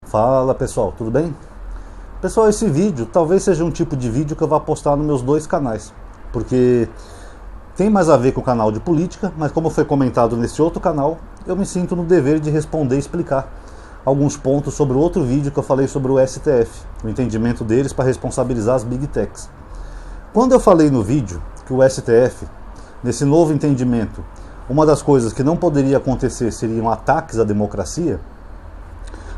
Fala pessoal, tudo bem? Pessoal, esse vídeo talvez seja um tipo de vídeo que eu vá postar nos meus dois canais, porque tem mais a ver com o canal de política, mas como foi comentado nesse outro canal, eu me sinto no dever de responder e explicar alguns pontos sobre o outro vídeo que eu falei sobre o STF, o entendimento deles para responsabilizar as Big Techs. Quando eu falei no vídeo que o STF, nesse novo entendimento, uma das coisas que não poderia acontecer seriam ataques à democracia,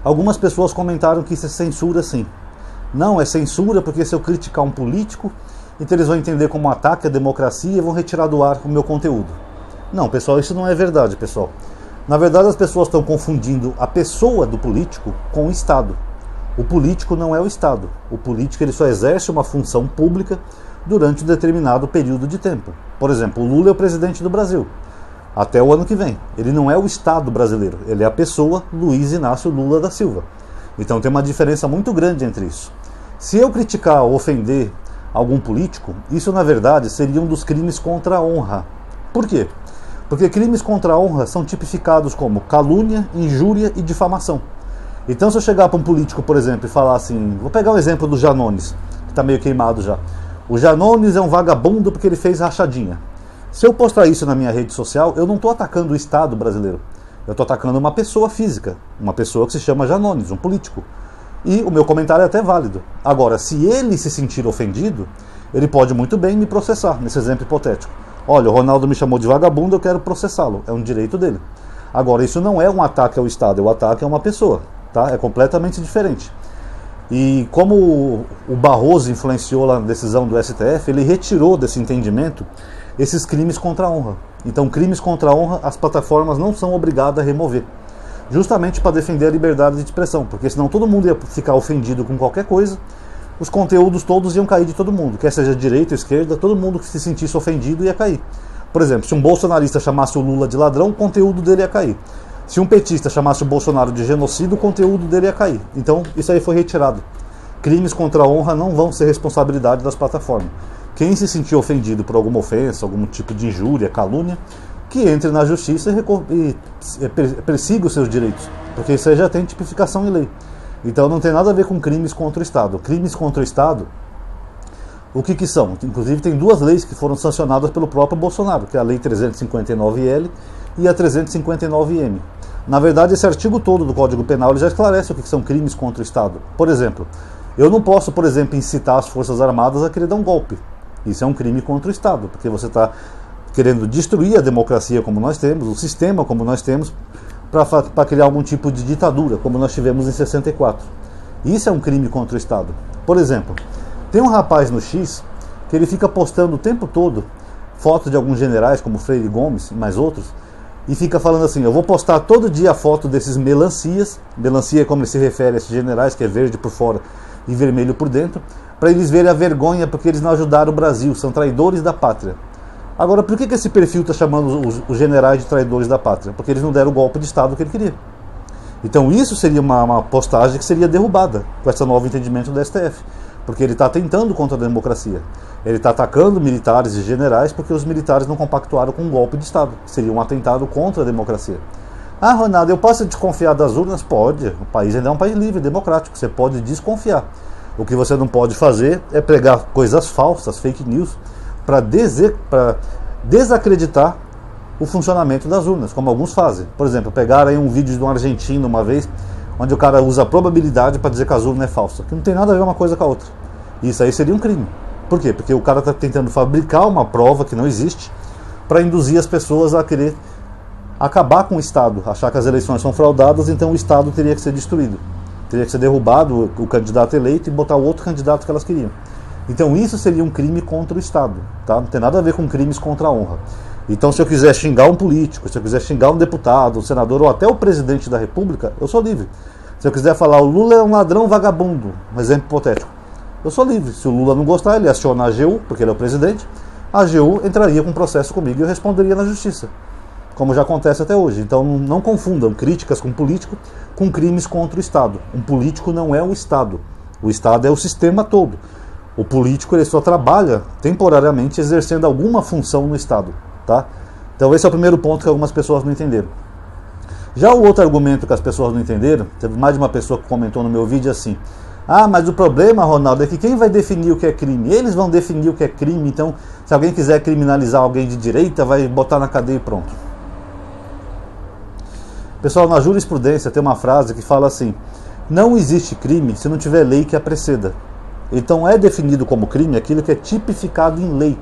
algumas pessoas comentaram que isso é censura sim. Não, é censura porque se eu criticar um político, então eles vão entender como um ataque à democracia e vão retirar do ar o meu conteúdo. Não, pessoal, isso não é verdade, pessoal. Na verdade, as pessoas estão confundindo a pessoa do político com o Estado. O político não é o Estado. O político ele só exerce uma função pública durante um determinado período de tempo. Por exemplo, o Lula é o presidente do Brasil, até o ano que vem. Ele não é o Estado brasileiro, ele é a pessoa Luiz Inácio Lula da Silva. Então tem uma diferença muito grande entre isso. Se eu criticar ou ofender algum político, isso na verdade seria um dos crimes contra a honra. Por quê? Porque crimes contra a honra são tipificados como calúnia, injúria e difamação. Então se eu chegar para um político, por exemplo, e falar assim, vou pegar o exemplo do Janones, que está meio queimado já. O Janones é um vagabundo porque ele fez rachadinha. Se eu postar isso na minha rede social, eu não estou atacando o Estado brasileiro. Eu estou atacando uma pessoa física, uma pessoa que se chama Janones, um político. E o meu comentário é até válido. Agora, se ele se sentir ofendido, ele pode muito bem me processar, nesse exemplo hipotético. Olha, o Ronaldo me chamou de vagabundo, eu quero processá-lo. É um direito dele. Agora, isso não é um ataque ao Estado, é um ataque a uma pessoa. Tá? É completamente diferente. E como o Barroso influenciou lá na decisão do STF, ele retirou desse entendimento esses crimes contra a honra. Então, crimes contra a honra, as plataformas não são obrigadas a remover. Justamente para defender a liberdade de expressão, porque senão todo mundo ia ficar ofendido com qualquer coisa, os conteúdos todos iam cair de todo mundo, quer seja direita ou esquerda, todo mundo que se sentisse ofendido ia cair. Por exemplo, se um bolsonarista chamasse o Lula de ladrão, o conteúdo dele ia cair. Se um petista chamasse o Bolsonaro de genocida, o conteúdo dele ia cair. Então, isso aí foi retirado. Crimes contra a honra não vão ser responsabilidade das plataformas. Quem se sentir ofendido por alguma ofensa, algum tipo de injúria, calúnia, que entre na justiça e persiga os seus direitos, porque isso aí já tem tipificação em lei. Então não tem nada a ver com crimes contra o Estado. Crimes contra o Estado, o que são? Inclusive tem duas leis que foram sancionadas pelo próprio Bolsonaro, que é a Lei 359L e a 359M. Na verdade, esse artigo todo do Código Penal ele já esclarece o que são crimes contra o Estado. Por exemplo, eu não posso, por exemplo, incitar as Forças Armadas a querer dar um golpe. Isso é um crime contra o Estado, porque você está querendo destruir a democracia como nós temos, o sistema como nós temos, para criar algum tipo de ditadura, como nós tivemos em 64. Isso é um crime contra o Estado. Por exemplo, tem um rapaz no X que ele fica postando o tempo todo fotos de alguns generais, como Freire Gomes e mais outros, e fica falando assim, eu vou postar todo dia a foto desses melancias, melancia é como ele se refere a esses generais, que é verde por fora e vermelho por dentro, para eles verem a vergonha porque eles não ajudaram o Brasil, são traidores da pátria. Agora, por que esse perfil está chamando os generais de traidores da pátria? Porque eles não deram o golpe de Estado que ele queria. Então isso seria uma postagem que seria derrubada com esse novo entendimento do STF, porque ele está atentando contra a democracia. Ele está atacando militares e generais porque os militares não compactuaram com um golpe de Estado. Seria um atentado contra a democracia. Ah, Ronaldo, eu posso desconfiar das urnas? Pode. O país ainda é um país livre, democrático. Você pode desconfiar. O que você não pode fazer é pregar coisas falsas, fake news, para desacreditar o funcionamento das urnas, como alguns fazem. Por exemplo, pegaram aí um vídeo de um argentino uma vez, onde o cara usa a probabilidade para dizer que a urna é falsa, que não tem nada a ver uma coisa com a outra. Isso aí seria um crime. Por quê? Porque o cara está tentando fabricar uma prova que não existe para induzir as pessoas a querer acabar com o Estado, achar que as eleições são fraudadas, então o Estado teria que ser destruído. Teria que ser derrubado o candidato eleito e botar o outro candidato que elas queriam. Então isso seria um crime contra o Estado, tá? Não tem nada a ver com crimes contra a honra. Então se eu quiser xingar um político, se eu quiser xingar um deputado, um senador ou até o presidente da República, eu sou livre. Se eu quiser falar o Lula é um ladrão vagabundo, um exemplo hipotético, eu sou livre. Se o Lula não gostar, ele aciona a AGU, porque ele é o presidente, a AGU entraria com um processo comigo e eu responderia na justiça, como já acontece até hoje. Então não confundam críticas com político com crimes contra o Estado. Um político não é o Estado. O Estado é o sistema todo. O político ele só trabalha temporariamente exercendo alguma função no Estado. Tá? Então esse é o primeiro ponto que algumas pessoas não entenderam. Já o outro argumento que as pessoas não entenderam, teve mais de uma pessoa que comentou no meu vídeo assim: ah, mas o problema, Ronaldo, é que quem vai definir o que é crime? Eles vão definir o que é crime, então se alguém quiser criminalizar alguém de direita, vai botar na cadeia e pronto. Pessoal, na jurisprudência tem uma frase que fala assim: não existe crime se não tiver lei que a preceda. Então é definido como crime aquilo que é tipificado em lei.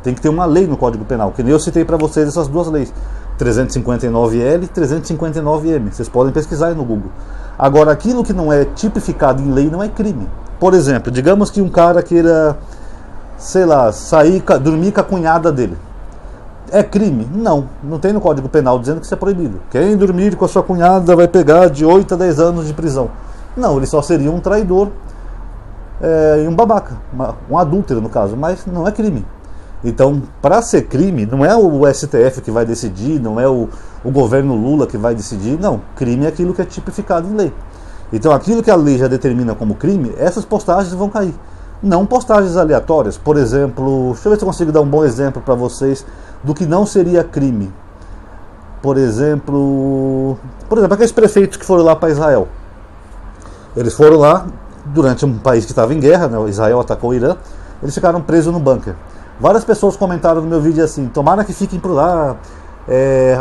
Tem que ter uma lei no Código Penal, que nem eu citei para vocês essas duas leis, 359L e 359M. Vocês podem pesquisar aí no Google. Agora, aquilo que não é tipificado em lei não é crime. Por exemplo, digamos que um cara queira, sei lá, dormir com a cunhada dele. É crime? Não. Não tem no Código Penal dizendo que isso é proibido. Quem dormir com a sua cunhada vai pegar de 8 a 10 anos de prisão. Não, ele só seria um traidor e um babaca. Um adúltero, no caso. Mas não é crime. Então, para ser crime, não é o STF que vai decidir, não é o governo Lula que vai decidir. Não. Crime é aquilo que é tipificado em lei. Então, aquilo que a lei já determina como crime, essas postagens vão cair. Não postagens aleatórias. Por exemplo, deixa eu ver se eu consigo dar um bom exemplo para vocês do que não seria crime. Por exemplo, aqueles prefeitos que foram lá para Israel. Eles foram lá durante um país que estava em guerra, né? Israel atacou o Irã. Eles ficaram presos no bunker. Várias pessoas comentaram no meu vídeo assim: tomara que fiquem por lá.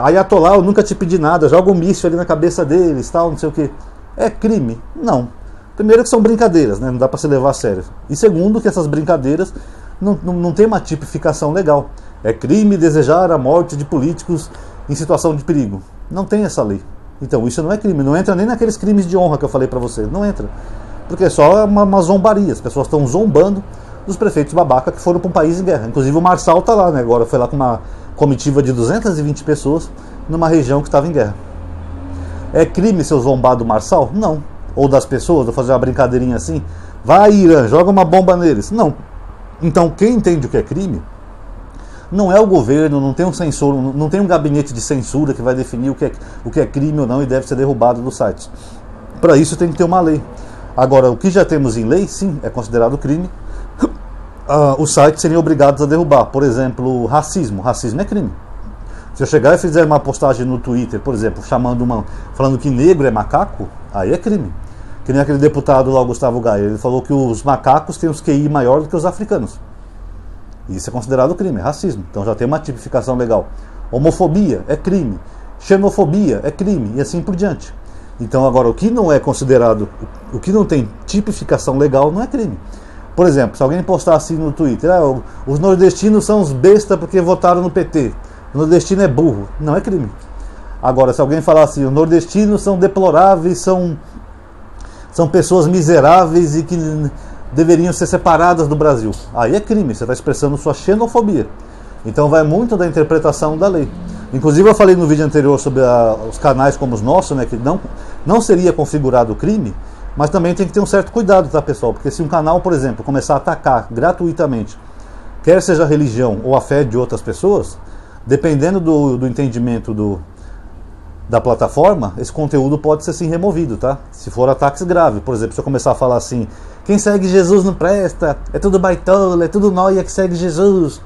Ayatollah, eu nunca te pedi nada, joga um míssil ali na cabeça deles, tal, não sei o que. É crime? Não. Primeiro que são brincadeiras, né? Não dá para se levar a sério. E segundo que essas brincadeiras não tem uma tipificação legal. É crime desejar a morte de políticos em situação de perigo. Não tem essa lei. Então isso não é crime. Não entra nem naqueles crimes de honra que eu falei para vocês. Não entra. Porque é só uma zombaria. As pessoas estão zombando dos prefeitos babaca que foram para um país em guerra. Inclusive o Marçal está lá, né? Agora foi lá com uma comitiva de 220 pessoas numa região que estava em guerra. É crime ser zombado do Marçal? Não. Ou das pessoas, vou fazer uma brincadeirinha assim: vai, Irã, joga uma bomba neles. Não. Então quem entende o que é crime não é o governo, não tem um censor, não tem um gabinete de censura que vai definir o que é crime ou não e deve ser derrubado dos sites. Para isso tem que ter uma lei. Agora, o que já temos em lei, sim, é considerado crime. Os sites seriam obrigados a derrubar. Por exemplo, racismo. Racismo é crime. Se eu chegar e fizer uma postagem no Twitter, por exemplo, falando que negro é macaco, aí é crime. Que nem aquele deputado lá, o Gustavo Gaia, ele falou que os macacos têm os QI maior do que os africanos. Isso é considerado crime, é racismo. Então já tem uma tipificação legal. Homofobia é crime. Xenofobia é crime. E assim por diante. Então agora, o que não é considerado, o que não tem tipificação legal não é crime. Por exemplo, se alguém postar assim no Twitter: os nordestinos são os bestas porque votaram no PT. O nordestino é burro. Não é crime. Agora, se alguém falar assim: os nordestinos são deploráveis, são pessoas miseráveis e que deveriam ser separadas do Brasil, aí é crime, você está expressando sua xenofobia. Então vai muito da interpretação da lei. Inclusive eu falei no vídeo anterior sobre os canais como os nossos, né, que não seria configurado crime, mas também tem que ter um certo cuidado, tá, pessoal? Porque se um canal, por exemplo, começar a atacar gratuitamente, quer seja a religião ou a fé de outras pessoas, dependendo do entendimento da plataforma, esse conteúdo pode ser sim removido, tá? Se for ataques graves. Por exemplo, se eu começar a falar assim: quem segue Jesus não presta, é tudo baitola, é tudo nóia que segue Jesus,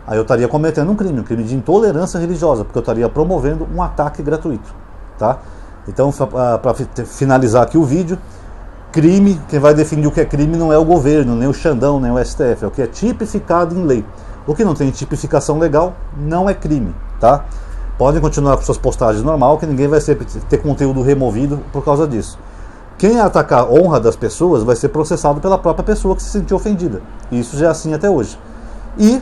aí eu estaria cometendo um crime de intolerância religiosa, porque eu estaria promovendo um ataque gratuito, tá? Então, para finalizar aqui o vídeo, crime, quem vai definir o que é crime não é o governo, nem o Xandão, nem o STF, é o que é tipificado em lei. O que não tem tipificação legal não é crime, tá? Podem continuar com suas postagens normal, que ninguém vai ter conteúdo removido por causa disso. Quem atacar a honra das pessoas vai ser processado pela própria pessoa que se sentiu ofendida. E isso já é assim até hoje. E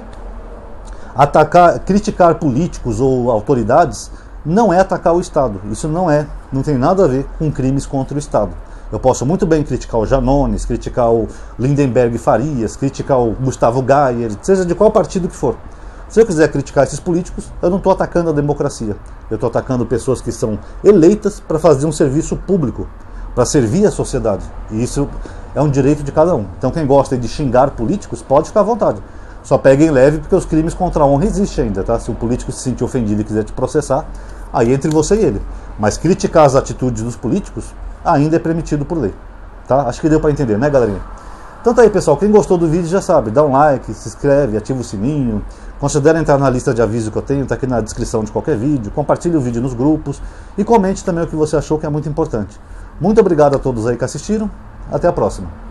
criticar políticos ou autoridades não é atacar o Estado. Isso não tem nada a ver com crimes contra o Estado. Eu posso muito bem criticar o Janones, criticar o Lindenberg Farias, criticar o Gustavo Gaia, seja de qual partido que for. Se eu quiser criticar esses políticos, eu não estou atacando a democracia. Eu estou atacando pessoas que são eleitas para fazer um serviço público, para servir a sociedade. E isso é um direito de cada um. Então quem gosta de xingar políticos, pode ficar à vontade. Só peguem leve, porque os crimes contra a honra existem ainda, tá? Se o político se sentir ofendido e quiser te processar, aí entre você e ele. Mas criticar as atitudes dos políticos ainda é permitido por lei, tá? Acho que deu para entender, né, galerinha? Então tá aí, pessoal, quem gostou do vídeo já sabe, dá um like, se inscreve, ativa o sininho, considere entrar na lista de aviso que eu tenho, tá aqui na descrição de qualquer vídeo, compartilhe o vídeo nos grupos e comente também o que você achou, que é muito importante. Muito obrigado a todos aí que assistiram, até a próxima.